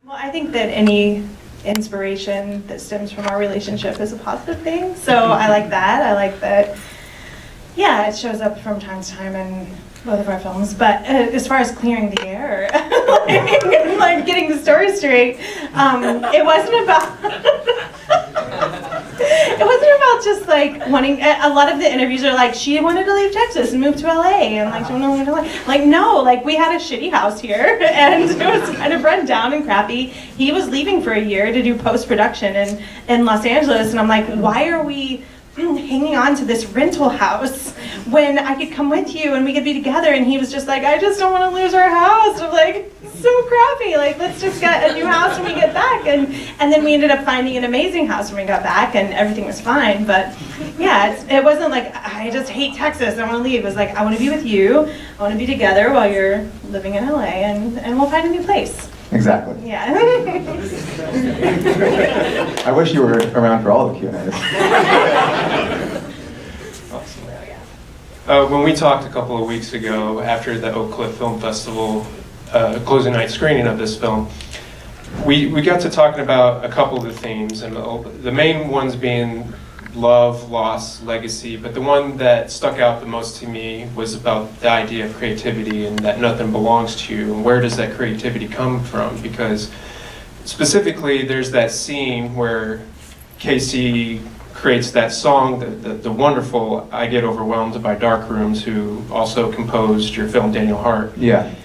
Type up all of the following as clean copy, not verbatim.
Well, I think that any inspiration that stems from our relationship is a positive thing. So I like that. I like that, yeah, it shows up from time to time in both of our films. But as far as clearing the air, like getting the story straight, it wasn't about... It wasn't about just like wanting, a lot of the interviews are like, she wanted to leave Texas and move to LA, and like, she wanted to LA. Like, no, like we had a shitty house here, and it was kind of run down and crappy. He was leaving for a year to do post-production in Los Angeles, and I'm like, why are we hanging on to this rental house when I could come with you and we could be together? And he was just like, I just don't want to lose our house. I'm like, so crappy, like let's just get a new house when we get back. And then we ended up finding an amazing house when we got back, and everything was fine. But yeah, it wasn't like I just hate Texas, I want to leave. It was like, I want to be with you, I want to be together while you're living in LA, and we'll find a new place. Exactly. Yeah. I wish you were around for all the Q&As. When we talked a couple of weeks ago after the Oak Cliff Film Festival closing night screening of this film, we got to talking about a couple of the themes, and the main ones being love, loss, legacy, but the one that stuck out the most to me was about the idea of creativity and that nothing belongs to you, and where does that creativity come from? Because specifically there's that scene where Casey creates that song, the wonderful I Get Overwhelmed by Dark Rooms, who also composed your film, Daniel Hart. Yeah.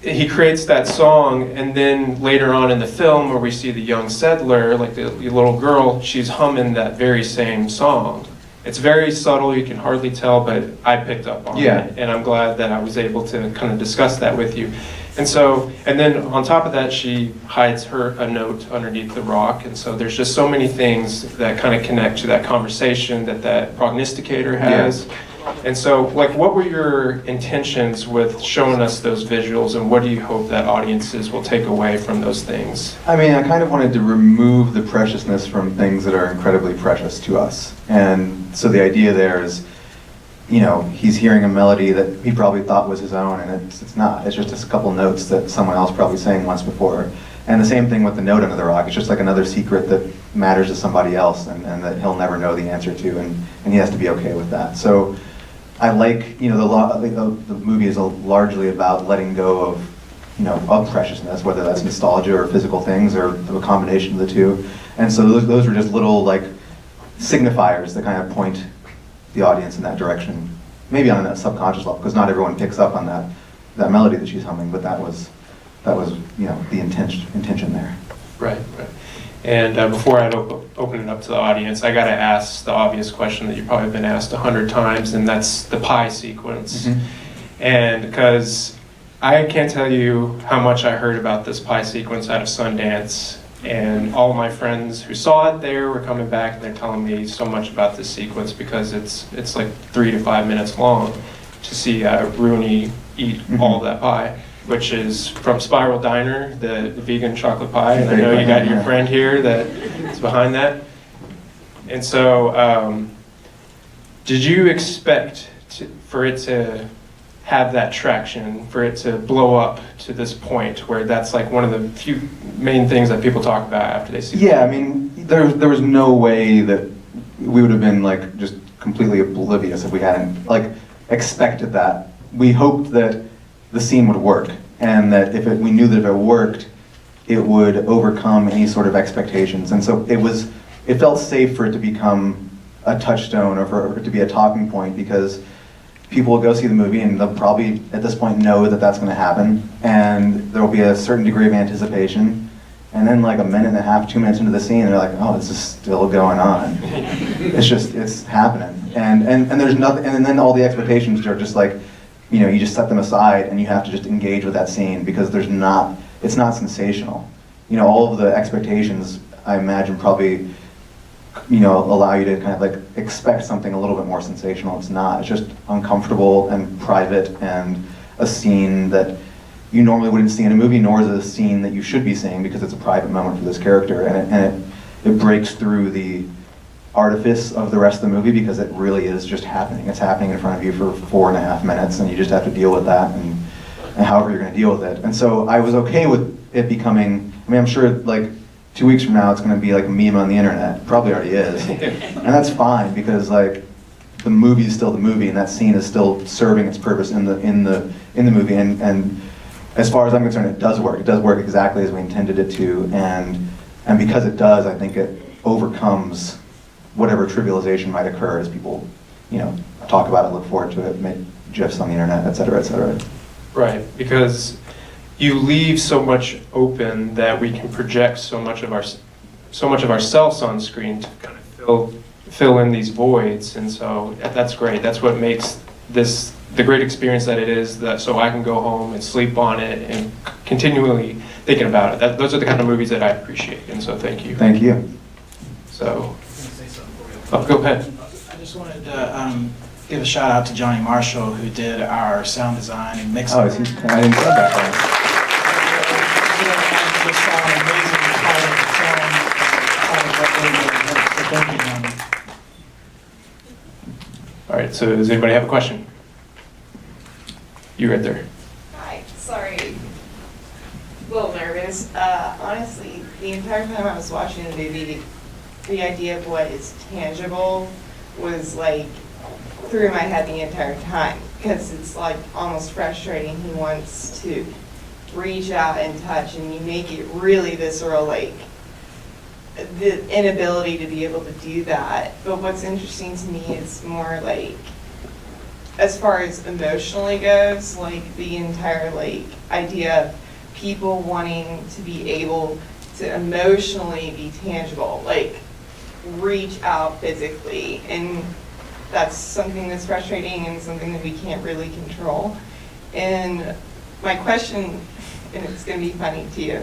He creates that song, and then later on in the film where we see the young settler, like the little girl, she's humming that very same song. It's very subtle, you can hardly tell, but I picked up on it, and I'm glad that I was able to kind of discuss that with you. And so, and then on top of that, she hides a note underneath the rock, and so there's just so many things that kind of connect to that conversation that prognosticator has. Yeah. And so, like, what were your intentions with showing us those visuals, and what do you hope that audiences will take away from those things? I mean, I kind of wanted to remove the preciousness from things that are incredibly precious to us. And so the idea there is, you know, he's hearing a melody that he probably thought was his own, and it's not. It's just a couple notes that someone else probably sang once before. And the same thing with the note under the rock. It's just like another secret that matters to somebody else, and that he'll never know the answer to, and he has to be okay with that. So I like, you know, the movie is largely about letting go of, you know, of preciousness, whether that's nostalgia or physical things or a combination of the two. And so those were just little like signifiers that kind of point the audience in that direction, maybe on a subconscious level, because not everyone picks up on that melody that she's humming, but that was you know, the intention there. Right. And before I open it up to the audience, I got to ask the obvious question that you've probably been asked 100 times, and that's the pie sequence. Mm-hmm. And because I can't tell you how much I heard about this pie sequence out of Sundance, and all of my friends who saw it there were coming back, and they're telling me so much about this sequence because it's like 3 to 5 minutes long to see Rooney eat all of that pie, which is from Spiral Diner, the vegan chocolate pie, and I know you got your friend here that is behind that. And so, did you expect for it to have that traction, for it to blow up to this point where that's like one of the few main things that people talk about after they see it? Yeah, I mean, there was no way that we would have been like just completely oblivious if we hadn't like expected that. We hoped that the scene would work, and that we knew that if it worked, it would overcome any sort of expectations. And so it felt safe for it to become a touchstone, or for it to be a talking point, because people will go see the movie and they'll probably at this point know that that's going to happen, and there will be a certain degree of anticipation, and then like a minute and a half, 2 minutes into the scene, they're like, oh, this is still going on. It's happening, and there's nothing, and then all the expectations are just like, you know, you just set them aside and you have to just engage with that scene, because it's not sensational. You know, all of the expectations, I imagine, probably, you know, allow you to kind of like expect something a little bit more sensational. It's not. It's just uncomfortable and private, and a scene that you normally wouldn't see in a movie, nor is it a scene that you should be seeing, because it's a private moment for this character, and it breaks through the artifice of the rest of the movie, because it really is just happening. It's happening in front of you for 4.5 minutes, and you just have to deal with that, and and however you're going to deal with it. And so I was okay with it becoming, I mean, I'm sure like 2 weeks from now it's going to be like a meme on the internet. Probably already is. And that's fine, because like the movie is still the movie, and that scene is still serving its purpose in the movie. And as far as I'm concerned, it does work. It does work exactly as we intended it to, and because it does, I think it overcomes whatever trivialization might occur as people, you know, talk about it, look forward to it, make GIFs on the internet, et cetera, et cetera. Right, because you leave so much open that we can project so much of ourselves on screen to kind of fill in these voids, and so that's great. That's what makes this the great experience that it is. That so I can go home and sleep on it and continually thinking about it. Those are the kind of movies that I appreciate, and so thank you. Thank you. So, go ahead. I just wanted to give a shout out to Johnny Marshall, who did our sound design and mixing. Oh, I didn't say that. All right, so does anybody have a question? You right there. Hi, sorry. A little nervous. Honestly, the entire time I was watching the movie, the idea of what is tangible was like through my head the entire time, because it's like almost frustrating. He wants to reach out and touch, and you make it really visceral, like the inability to be able to do that. But what's interesting to me is more like, as far as emotionally goes, like the entire like idea of people wanting to be able to emotionally be tangible, like reach out physically, and that's something that's frustrating and something that we can't really control. And my question, and it's going to be funny to you,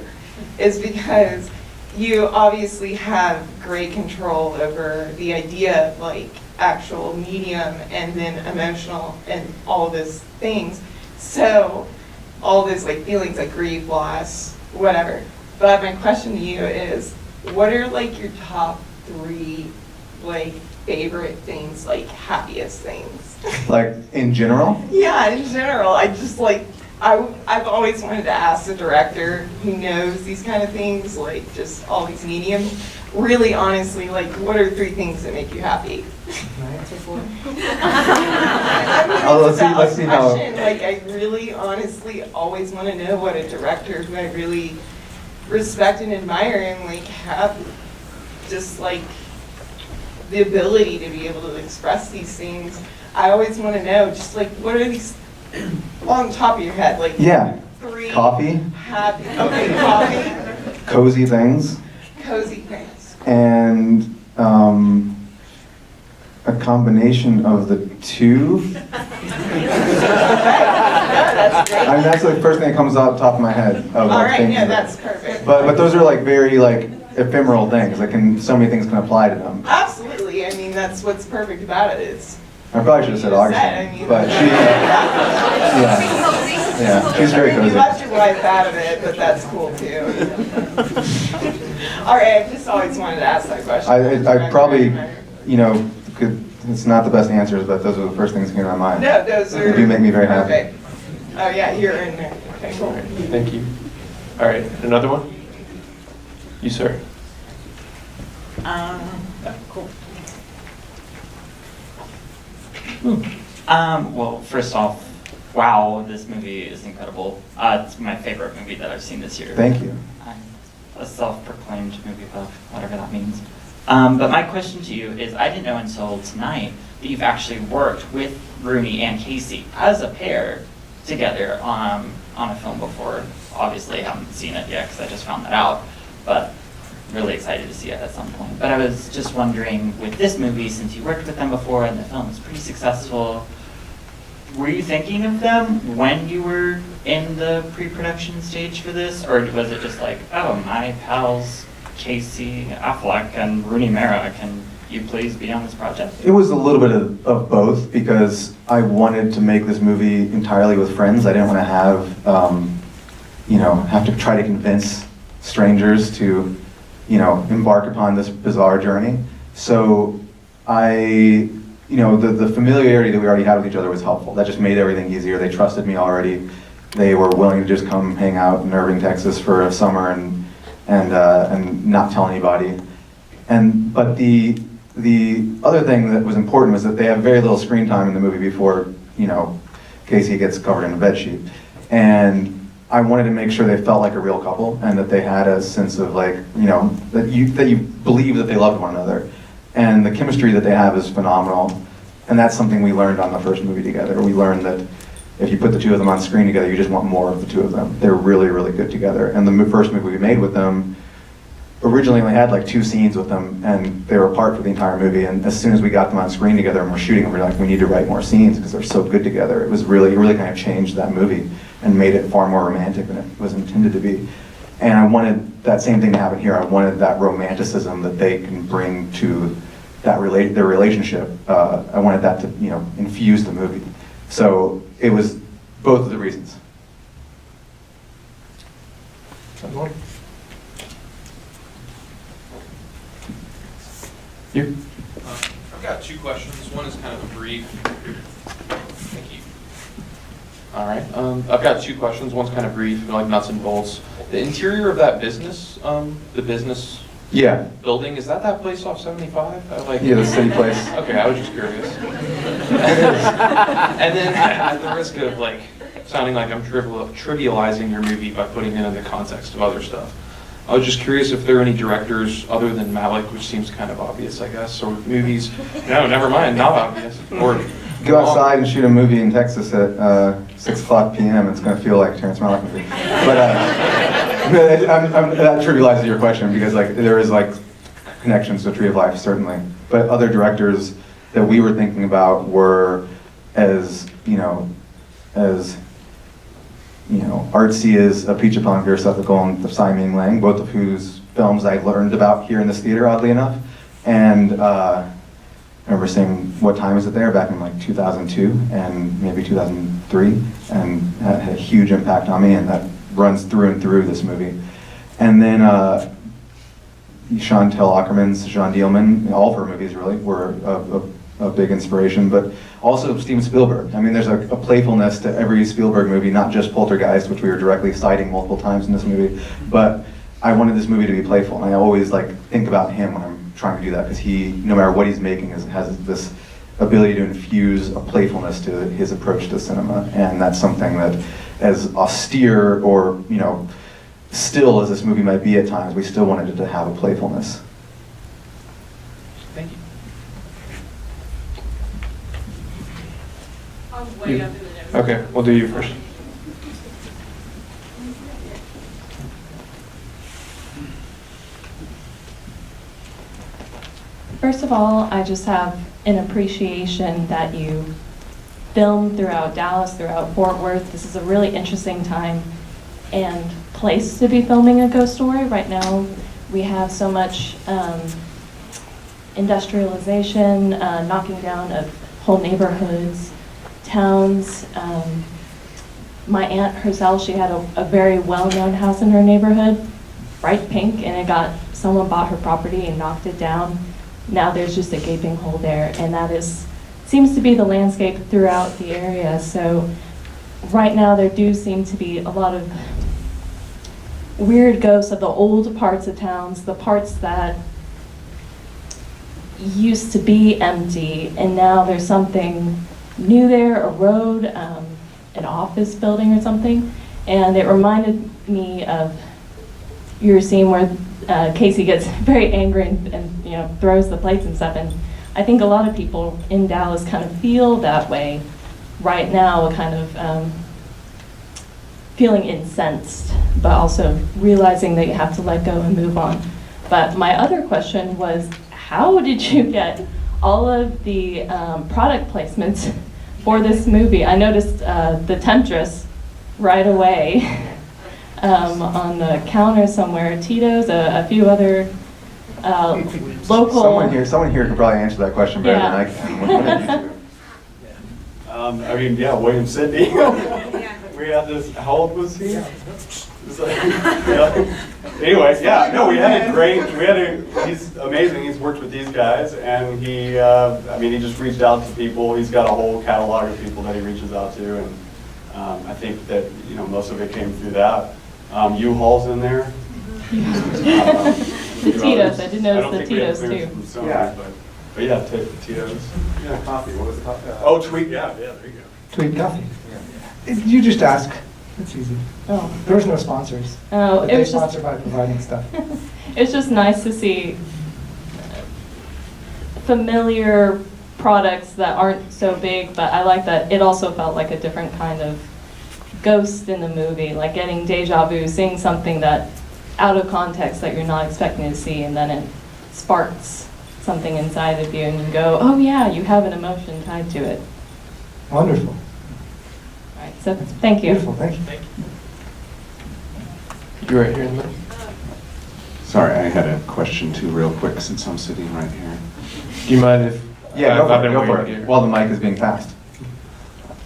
is because you obviously have great control over the idea of like actual medium and then emotional and all of those things. So all those like feelings like grief, loss, whatever. But my question to you is, what are like your top 3 like favorite things, like happiest things? Like in general? Yeah, in general. I just like, I've always wanted to ask the director who knows these kind of things, like just all these mediums, really honestly, like what are 3 things that make you happy? Can I answer for it? Let's see how. Like I really honestly always want to know what a director who I really respect and admire and like have just like the ability to be able to express these things. I always want to know just like what are these on the top of your head, like Yeah. 3 Coffee, happy, okay, coffee, cozy things, cozy things. and a combination of the 2. That's great. I mean, that's the first thing that comes off the top of my head. Of All right, things yeah, that- that's perfect. But those are like very like ephemeral things. Like so many things can apply to them. Absolutely. I mean, that's what's perfect about it. It's I probably should have said Augustine, but she, yeah, she's very You cozy. left your wife out of it, but that's cool too. All right, I just always wanted to ask that question. I probably, you know, it's not the best answers, but those are the first things that came to my mind. No, those are. They do make me very happy. Perfect. Oh yeah, you're in there. Okay, cool. All right, thank you. All right, another one? You, sir. Cool. Well, first off, wow, this movie is incredible. It's my favorite movie that I've seen this year. Thank you. I'm a self-proclaimed movie buff, whatever that means. But my question to you is, I didn't know until tonight that you've actually worked with Rooney and Casey as a pair together on a film before. Obviously, I haven't seen it yet because I just found that out, but really excited to see it at some point. But I was just wondering, with this movie, since you worked with them before and the film was pretty successful, were you thinking of them when you were in the pre-production stage for this? Or was it just like, oh, my pals Casey Affleck and Rooney Mara, can you please be on this project? It was a little bit of both, because I wanted to make this movie entirely with friends. I didn't want to have, you know, have to try to convince strangers to, you know, embark upon this bizarre journey. So you know, the familiarity that we already had with each other was helpful. That just made everything easier. They trusted me already. they were willing to just come hang out in Irving, Texas for a summer and not tell anybody. But the other thing that was important was that they have very little screen time in the movie before, you know, Casey gets covered in a bedsheet. And I wanted to make sure they felt like a real couple and that they had a sense of like, you know, that you believe that they loved one another. And the chemistry that they have is phenomenal. And that's something we learned on the first movie together. We learned that if you put the two of them on screen together, you just want more of the two of them. They're really, really good together. And the first movie we made with them originally only had like 2 scenes with them, and they were apart for the entire movie. And as soon as we got them on screen together and we're shooting them, we're like, we need to write more scenes because they're so good together. It really kind of changed that movie and made it far more romantic than it was intended to be. And I wanted that same thing to happen here. I wanted that romanticism that they can bring to their relationship. I wanted that to, you know, infuse the movie. So it was both of the reasons. You? I've got 2 questions. One is kind of a brief. Thank you. All right. I've got 2 questions. One's kind of brief, like nuts and bolts. The interior of that business, the business Yeah. building, is that place off 75? Yeah, the city place. Okay, I was just curious. And then, at the risk of like sounding like I'm trivializing your movie by putting it in the context of other stuff, I was just curious if there are any directors other than Malik, which seems kind of obvious, I guess, or movies. No, never mind, not obvious. Or Go outside and shoot a movie in Texas at 6:00 p.m. It's going to feel like a Terrence Malick movie. But that trivializes your question because like there is like connections to Tree of Life certainly, but other directors that we were thinking about were as artsy as A Peach Upon Veersethical and Tsai Ming-Liang, both of whose films I learned about here in this theater, oddly enough. And I remember seeing What Time Is It There back in like 2002 and maybe 2003, and that had a huge impact on me, and that runs through and through this movie. And then Chantal Ackerman's Jean Dielman, all of her movies really were a big inspiration, but also Steven Spielberg. I mean, there's a playfulness to every Spielberg movie, not just Poltergeist, which we were directly citing multiple times in this movie, but I wanted this movie to be playful, and I always like think about him when I'm trying to do that, because he, no matter what he's making, has this ability to infuse a playfulness to his approach to cinema, and that's something that, as austere or, you know, still as this movie might be at times, we still wanted it to have a playfulness. thank you. I'm way up in the nose. Okay, we'll do you first. First of all, I just have an appreciation that you filmed throughout Dallas, throughout Fort Worth. This is a really interesting time and place to be filming a ghost story. Right now, we have so much industrialization, knocking down of whole neighborhoods, towns. My aunt herself, she had a very well-known house in her neighborhood, bright pink, and someone bought her property and knocked it down. Now there's just a gaping hole there, and that seems to be the landscape throughout the area. So right now there do seem to be a lot of weird ghosts of the old parts of towns, the parts that used to be empty, and now there's something new there, a road, an office building or something. And it reminded me of your scene where Casey gets very angry and throws the plates and stuff. And I think a lot of people in Dallas kind of feel that way right now, a kind of feeling incensed, but also realizing that you have to let go and move on. But my other question was, how did you get all of the product placements for this movie? I noticed the Temptress right away. On the counter somewhere, Tito's, a few other local. Someone here could probably answer that question better than I can. What did you do? William Sidney. We had this. How old was he? Anyway, we had a great. He's amazing. He's worked with these guys, and he just reached out to people. He's got a whole catalog of people that he reaches out to, and I think that, most of it came through that. U-Haul's in there. The Tito's, I did notice the Tito's too. Yeah. But yeah, Tito's. Yeah, coffee, what was the coffee? Oh, Tweet, yeah, there you go. Tweet coffee. You just ask. It's easy. Oh. There was no sponsors. Oh, But it they was just, sponsor by providing stuff. it's just nice to see familiar products that aren't so big, but I like that it also felt like a different kind of ghost in the movie, like getting deja vu, seeing something that out of context that you're not expecting to see, and then it sparks something inside of you, and you go, oh yeah, you have an emotion tied to it. Wonderful. All right, so thank you. Beautiful, thank you. You're right here in the middle. Sorry, I had a question too, real quick, since I'm sitting right here. Do you mind if? Yeah, go I've for it, been go for waiting it, here. while the mic is being passed.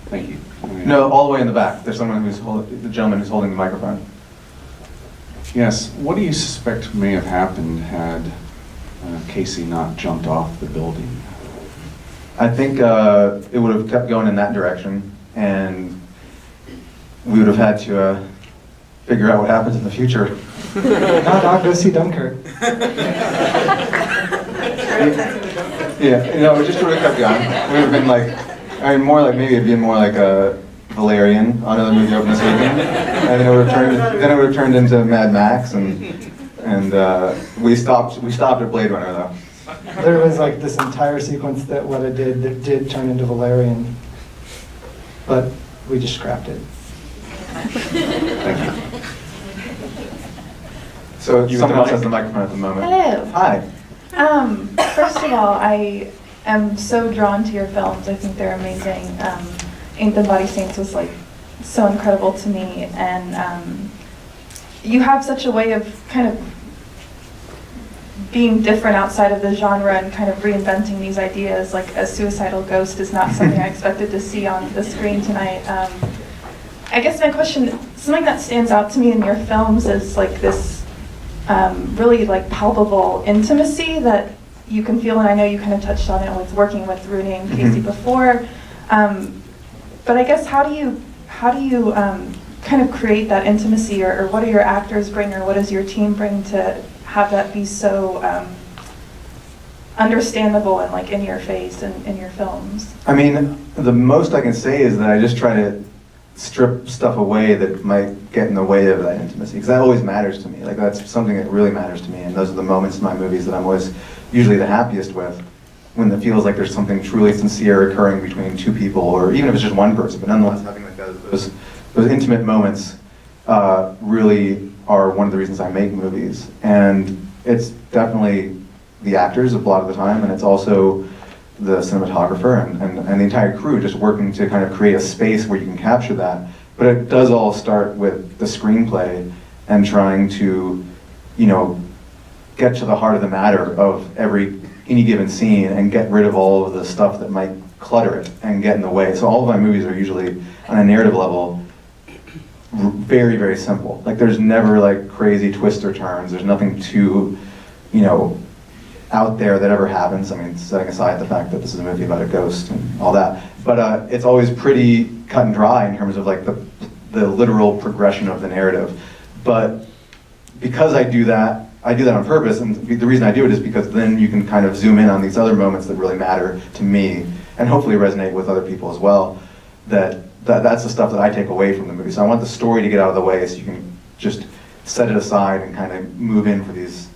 Thank you. No, all the way in the back. There's someone who's holding, the gentleman who's holding the microphone. Yes, what do you suspect may have happened had Casey not jumped off the building? I think it would have kept going in that direction, and we would have had to figure out what happens in the future. I'll go see Dunkirk. Yeah, it just would have kept going. It would have been like, more like, maybe it'd been more like a Valerian, another movie open this weekend, and then it would have turned into Mad Max, and we stopped at Blade Runner though. There was like this entire sequence that what I did that did turn into Valerian, but we just scrapped it. Thank you. So You someone with else the has mic? the microphone at the moment. Hello. Hi. First of all, I am so drawn to your films. I think they're amazing. Ink and Body Saints was like so incredible to me, and you have such a way of kind of being different outside of the genre and kind of reinventing these ideas. Like a suicidal ghost is not something I expected to see on the screen tonight. I guess my question, something that stands out to me in your films is like this really like palpable intimacy that you can feel, and I know you kind of touched on it with working with Rooney and Casey before. But I guess how do you kind of create that intimacy, or what do your actors bring, or what does your team bring to have that be so understandable and like in your face and in your films? I mean, the most I can say is that I just try to strip stuff away that might get in the way of that intimacy, because that always matters to me. Like that's something that really matters to me, and those are the moments in my movies that I'm always usually the happiest with, when it feels like there's something truly sincere occurring between two people, or even if it's just one person, but nonetheless having like those intimate moments really are one of the reasons I make movies. And it's definitely the actors a lot of the time, and it's also the cinematographer and the entire crew just working to kind of create a space where you can capture that. But it does all start with the screenplay and trying to, get to the heart of the matter of any given scene and get rid of all of the stuff that might clutter it and get in the way. So all of my movies are usually, on a narrative level, very, very simple. Like there's never like crazy twists or turns. There's nothing too, out there that ever happens. I mean, setting aside the fact that this is a movie about a ghost and all that, but it's always pretty cut and dry in terms of like the literal progression of the narrative. But because I do that on purpose, and the reason I do it is because then you can kind of zoom in on these other moments that really matter to me, and hopefully resonate with other people as well. That's the stuff that I take away from the movie. So I want the story to get out of the way, so you can just set it aside and kind of move in for these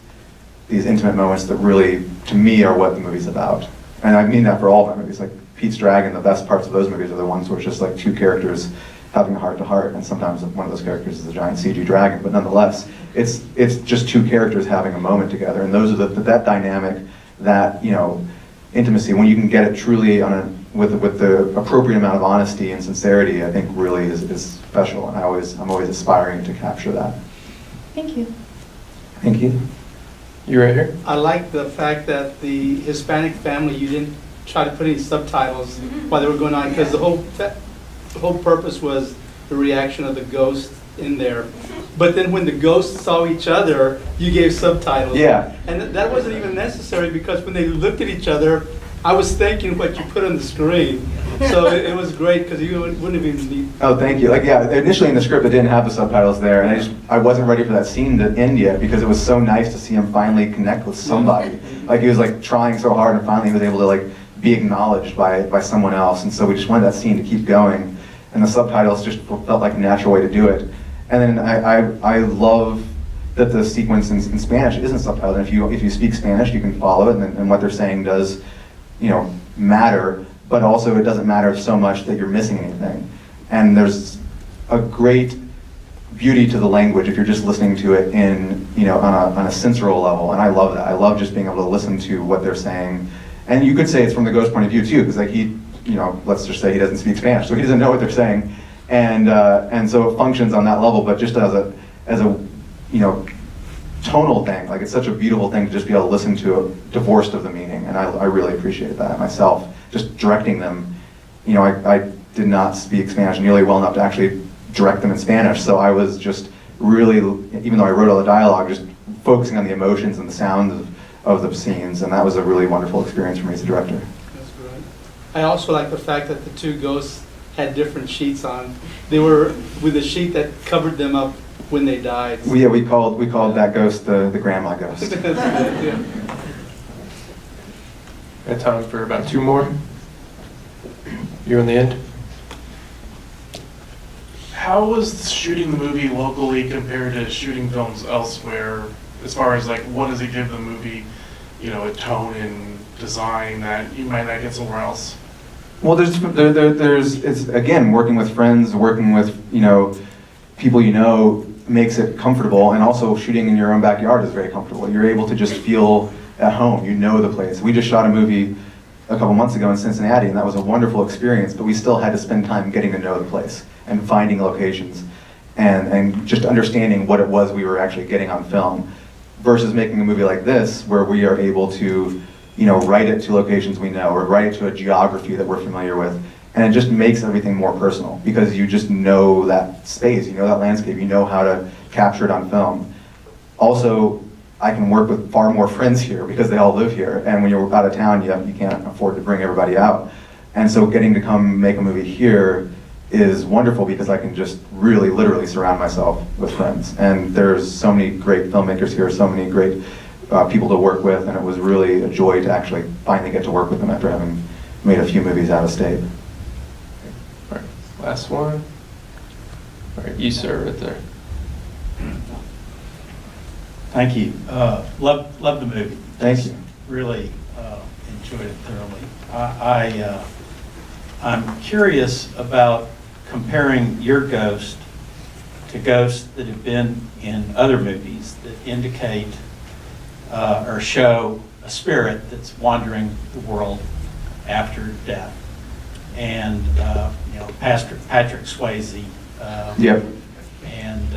intimate moments that really, to me, are what the movie's about. And I mean that for all of my movies. Like Pete's Dragon, the best parts of those movies are the ones where it's just like two characters having a heart-to-heart, and sometimes one of those characters is a giant CG dragon, but nonetheless, it's just two characters having a moment together, and those are that dynamic, that intimacy, when you can get it truly with the appropriate amount of honesty and sincerity, I think really is special, and I'm always aspiring to capture that. Thank you. Thank you. You right here? I like the fact that the Hispanic family, you didn't try to put any subtitles while they were going on, because the whole purpose was the reaction of the ghost in there. But then when the ghosts saw each other, you gave subtitles. Yeah. And that wasn't even necessary, because when they looked at each other, I was thinking what you put on the screen. So it was great because you wouldn't even need. Oh, thank you. Like, yeah, initially in the script, it didn't have the subtitles there, and I wasn't ready for that scene to end yet because it was so nice to see him finally connect with somebody. Like, he was like trying so hard, and finally he was able to like be acknowledged by someone else. And so we just wanted that scene to keep going, and the subtitles just felt like a natural way to do it. And then I love that the sequence in Spanish isn't subtitled. And if you speak Spanish, you can follow it, and what they're saying does, matter. But also, it doesn't matter so much that you're missing anything. And there's a great beauty to the language if you're just listening to it on a sensorial level. And I love that. I love just being able to listen to what they're saying. And you could say it's from the ghost point of view too, because like let's just say he doesn't speak Spanish, so he doesn't know what they're saying. And so it functions on that level, but just as a tonal thing. Like, it's such a beautiful thing to just be able to listen to it divorced of the meaning, and I really appreciate that myself. Just directing them, I did not speak Spanish nearly well enough to actually direct them in Spanish, so I was just really, even though I wrote all the dialogue, just focusing on the emotions and the sounds of the scenes, and that was a really wonderful experience for me as a director. That's great. I also like the fact that the two ghosts had different sheets on. They were with a sheet that covered them up when they died. We called that ghost the grandma ghost. That's good, yeah. Got time for about 2 more. You in the end? How was shooting the movie locally compared to shooting films elsewhere? As far as like, what does it give the movie, a tone and design that you might not get somewhere else? Well, it's again, working with friends, working with people makes it comfortable, and also shooting in your own backyard is very comfortable. You're able to just feel at home. You know the place. We just shot a movie a couple months ago in Cincinnati, and that was a wonderful experience, but we still had to spend time getting to know the place and finding locations and just understanding what it was we were actually getting on film, versus making a movie like this where we are able to write it to locations we know, or write it to a geography that we're familiar with. And it just makes everything more personal because you just know that space, that landscape, how to capture it on film. Also, I can work with far more friends here because they all live here. And when you're out of town, you can't afford to bring everybody out. And so getting to come make a movie here is wonderful because I can just really, literally surround myself with friends. And there's so many great filmmakers here, so many great people to work with, and it was really a joy to actually finally get to work with them after having made a few movies out of state. All right, last one. All right, you sir, right there. Thank you. Love the movie. Thank you. Really enjoyed it thoroughly. I'm curious about comparing your ghost to ghosts that have been in other movies that indicate or show a spirit that's wandering the world after death. And Patrick Swayze. Yep. And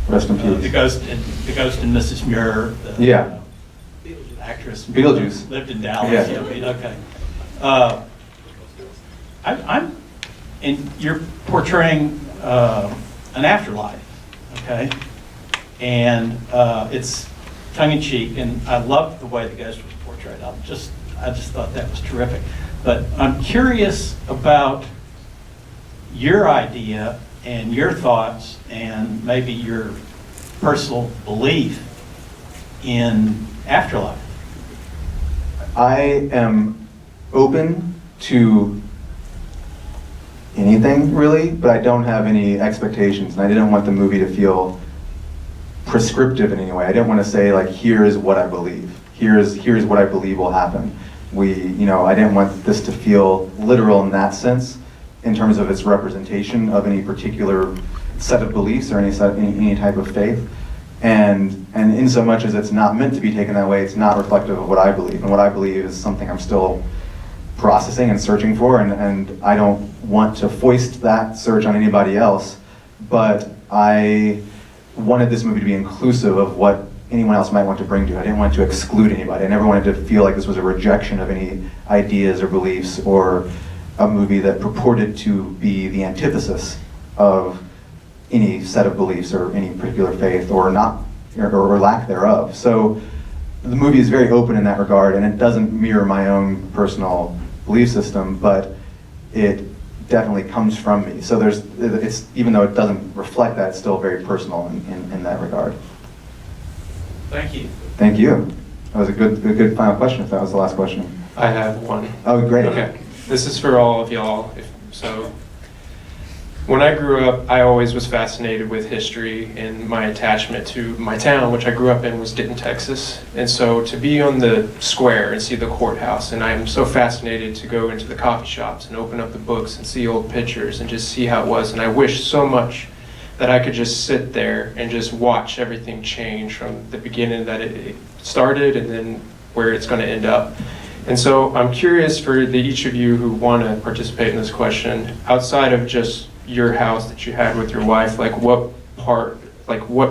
rest in peace. The ghost in Mrs. Muir. Actress. Beetlejuice. Lived in Dallas. Yeah. Okay. And you're portraying an afterlife. Okay. And it's tongue in cheek, and I loved the way the ghost was portrayed. I just thought that was terrific. But I'm curious about your idea and your thoughts and maybe your personal belief in afterlife. I am open to anything really, but I don't have any expectations, and I didn't want the movie to feel prescriptive in any way. I didn't want to say like, here is what I believe. Here's what I believe will happen. I didn't want this to feel literal in that sense, in terms of its representation of any particular set of beliefs or any type of faith. And in so much as it's not meant to be taken that way, it's not reflective of what I believe. And what I believe is something I'm still processing and searching for, and I don't want to foist that search on anybody else, but I wanted this movie to be inclusive of what anyone else might want to bring to it. I didn't want to exclude anybody. I never wanted to feel like this was a rejection of any ideas or beliefs, or a movie that purported to be the antithesis of any set of beliefs or any particular faith or not, or lack thereof. So the movie is very open in that regard, and it doesn't mirror my own personal belief system, but it definitely comes from me. So it's even though it doesn't reflect that, it's still very personal in that regard. Thank you. Thank you. That was a good final question, if that was the last question. I have one. Oh, great. Okay. This is for all of y'all. So, when I grew up, I always was fascinated with history, and my attachment to my town, which I grew up in, was Denton, Texas. And so to be on the square and see the courthouse, and I'm so fascinated to go into the coffee shops and open up the books and see old pictures and just see how it was. And I wish so much that I could just sit there and just watch everything change from the beginning that it started and then where it's going to end up. And so I'm curious for each of you who want to participate in this question, outside of just your house that you had with your wife, like what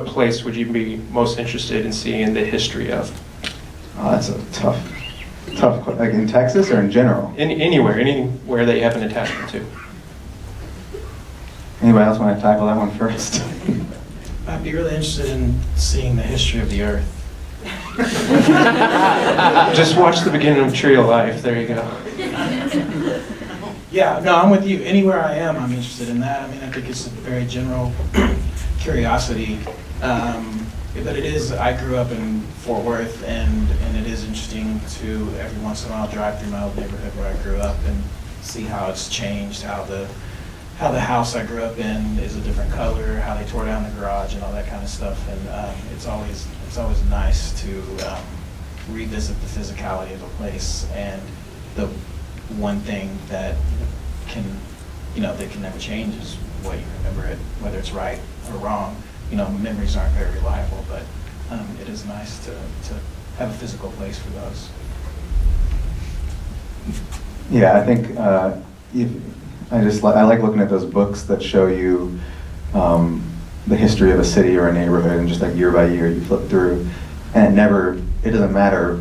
place would you be most interested in seeing the history of? Oh, that's a tough question. Like in Texas or in general? Anywhere that you have an attachment to. Anybody else want to tackle that one first? I'd be really interested in seeing the history of the Earth. Just watch the beginning of Tree of Life. There you go. Yeah, no, I'm with you. Anywhere I am, I'm interested in that. I mean, I think it's a very general curiosity. But it is, I grew up in Fort Worth, and it is interesting to every once in a while drive through my old neighborhood where I grew up and see how it's changed, how the house I grew up in is a different color, how they tore down the garage and all that kind of stuff. And it's always nice to revisit the physicality of a place. And the one thing that can never change is what you remember it, whether it's right or wrong. Memories aren't very reliable, but it is nice to have a physical place for those. Yeah, I think I like looking at those books that show you the history of a city or a neighborhood, and just like year by year you flip through, and it doesn't matter,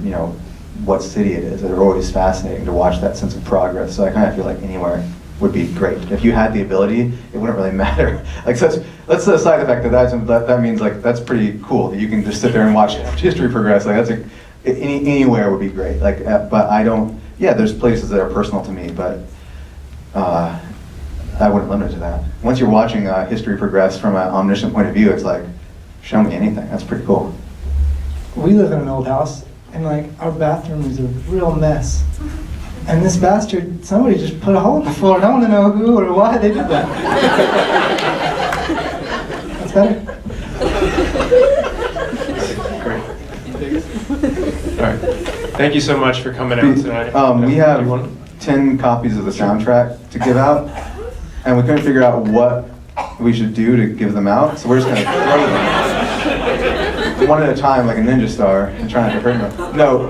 what city it is. They're always fascinating to watch that sense of progress. So I kind of feel like anywhere would be great. If you had the ability, it wouldn't really matter. Like, let's set aside the fact that means like that's pretty cool that you can just sit there and watch history progress. Like anywhere would be great. Like, but I don't. Yeah, there's places that are personal to me, but I wouldn't limit it to that. Once you're watching history progress from an omniscient point of view, it's like, show me anything. That's pretty cool. We live in an old house, and like our bathroom is a real mess. And this bastard, somebody just put a hole in the floor, and I want to know who or why they did that. That's better. Great. All right. Thank you so much for coming out tonight. We have 10 copies of the soundtrack to give out, and we couldn't figure out what we should do to give them out, so we're just going to throw them one at a time, like a ninja star, and try not to hurt them. No,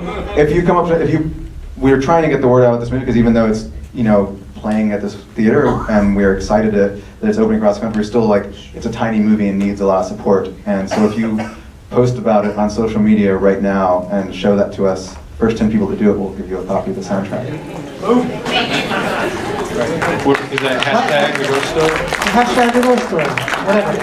we're trying to get the word out with this movie, because even though it's playing at this theater and we're excited that it's opening across the country, we're still like, it's a tiny movie and needs a lot of support. And so if you post about it on social media right now and show that to us, first 10 people to do it, we'll give you a copy of the soundtrack. Is that hashtag the ghost story? Hashtag the ghost story, whatever.